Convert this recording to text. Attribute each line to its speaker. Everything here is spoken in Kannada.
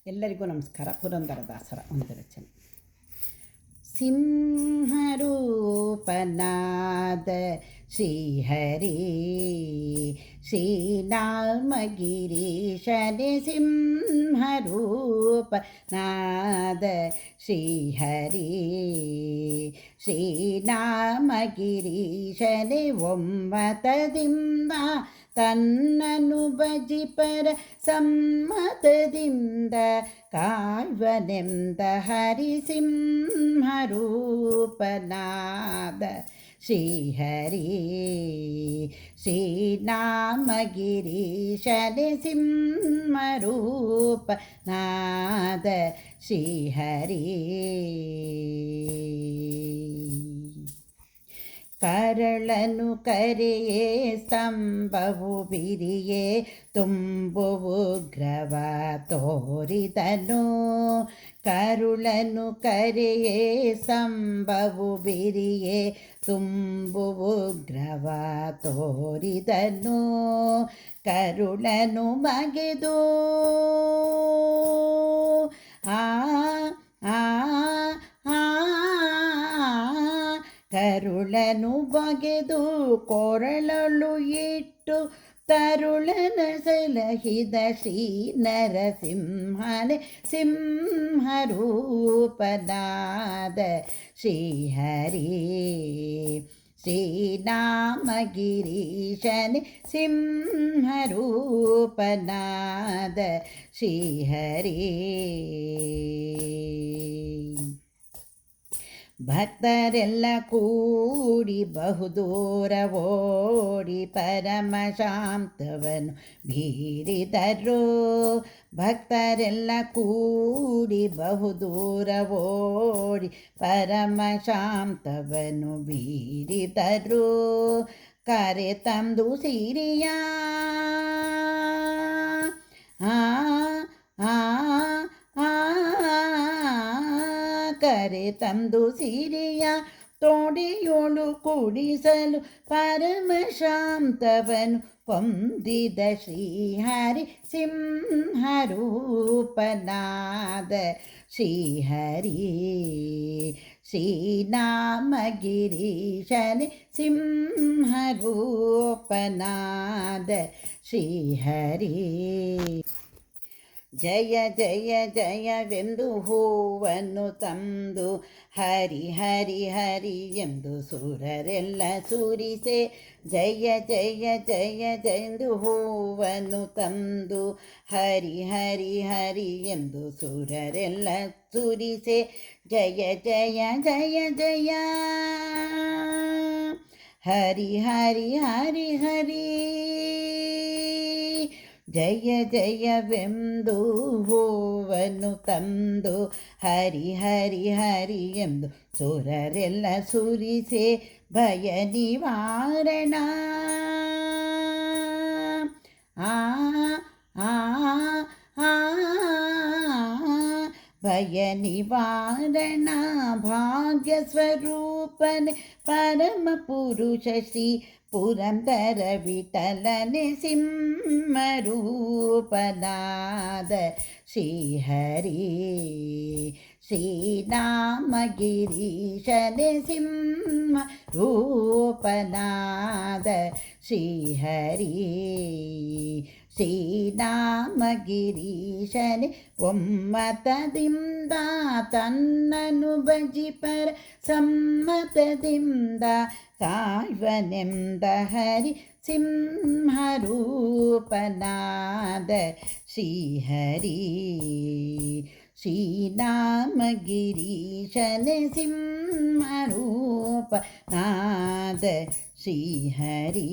Speaker 1: ಎಲ್ಲರಿಗೂ ನಮಸ್ಕಾರ. ಪುರಂದರದಾಸರ ಒಂದು ರಚನೆ. ಸಿಂಹರೂಪನಾದ ಶ್ರೀಹರಿ ಶ್ರೀನಾಮಗಿರೀಶನೆ ಸಿಂಹರೂಪನಾದ ಶ್ರೀಹರಿ ಶ್ರೀನಾಮಗಿರೀಶನೆ ಒಮ್ಮತದಿಂದ ತನ್ನನು ಭಜಿಪರ ಸಮ್ಮತದಿಂದ ಕಾಯ್ವನೆಂದ ಹರಿಸಿಂಹರೂಪನಾದ ಶ್ರೀಹರಿ ಶ್ರೀನಾಮಗಿರೀಶನೆ ಸಿಂಹರೂಪನಾದ ಶ್ರೀಹರಿ ಕರಳನು ಕರೆಯೇ ಸ್ತಂಭವು ಬಿರಿಯೇ ತುಂಬು ಉಗ್ರವ ತೋರಿದನು. ಕರುಳನು ಕರೆಯೇ ಸ್ತಂಭವು ಬಿರಿಯೇ ತುಂಬು ಉಗ್ರವ ತೋರಿದನು. ಕರುಳನು ಬಗೆದು ಕರುಳನು ಬಗೆದು ಕೊರಳಲು ಇಟ್ಟು ತರುಳನ ಸಲಹಿದ ಶ್ರೀ ನರಸಿಂಹನೆ ಸಿಂಹರೂಪನಾದ ಶ್ರೀಹರಿ ಶ್ರೀನಾಮಗಿರೀಶನೆ ಸಿಂಹರೂಪನಾದ ಶ್ರೀಹರಿ. ಭಕ್ತರೆಲ್ಲ ಕೂಡಿ ಬಹುದೂರ ಓಡಿ ಪರಮ ಶಾಂತವನು ಬೀರಿದರು. ಭಕ್ತರೆಲ್ಲ ಕೂಡಿ ಬಹುದೂರ ಓಡಿ ಪರಮ ಶಾಂತವನು ಬೀರಿದರು. ಕರೆ ತಂದು ಸಿರಿಯ ಕರೆ ತಂದು ಸಿರಿಯ ತೋಡಿಯೋಳು ಕೂಡಿಸಲು ಪರಮ ಶಾಂತವನು ಹೊಂದಿದ ಶ್ರೀಹರಿ ಸಿಂಹರೂಪನಾದ ಶ್ರೀಹರಿ ಶ್ರೀನಾಮಗಿರೀಶನೆ ಸಿಂಹರೂಪನಾದ ಶ್ರೀಹರಿ. ಜಯ ಜಯ ಜಯವೆಂದು ಹೂವನ್ನು ತಂದು ಹರಿ ಹರಿ ಹರಿ ಎಂದು ಸುರರೆಲ್ಲ ಸುರಿಸೆ. ಜಯ ಜಯ ಜಯ ಜಯಂದು ಹೂವನ್ನು ತಂದು ಹರಿ ಹರಿ ಹರಿ ಎಂದು ಸುರರೆಲ್ಲ ಸುರಿಸೆ. ಜಯ ಜಯ ಜಯ ಜಯ ಹರಿ ಹರಿ ಹರಿ ಹರಿ ಜಯ ಜಯವೆಂದು ಹೂವನ್ನು ತಂದು ಹರಿ ಹರಿ ಹರಿ ಎಂದು ಸುರರೆಲ್ಲ ಸುರಿಸೆ. ಭಯ ನಿವಾರಣ ಭಯ ನಿವಾರಣ ಭಾಗ್ಯ ಸ್ವರೂಪನೆ ಪರಮ ಪುರುಷ ಶ್ರೀ ಪುರಂದರ ವಿಠಲನೆ ಸಿಂಹರೂಪನಾದ ಶ್ರೀಹರಿ ಶ್ರೀನಾಮಗಿರೀಶನೆ ಸಿಂಹರೂಪನಾದ ಶ್ರೀಹರಿ ಶ್ರೀನಾಮಗಿರೀಶನೆ ಒಮ್ಮತದಿಂದ ತನ್ನನು ಭಜಿಪರ ಸಮ್ಮತದಿಂದ ಕಾಯ್ವನೆಂದ ಹರಿ ಸಿಂಹರೂಪನಾದ ಶ್ರೀಹರಿ ಶ್ರೀನಾಮಗಿರೀಶನೆ ಸಿಂಹರೂಪನಾದ ಶ್ರೀಹರಿ.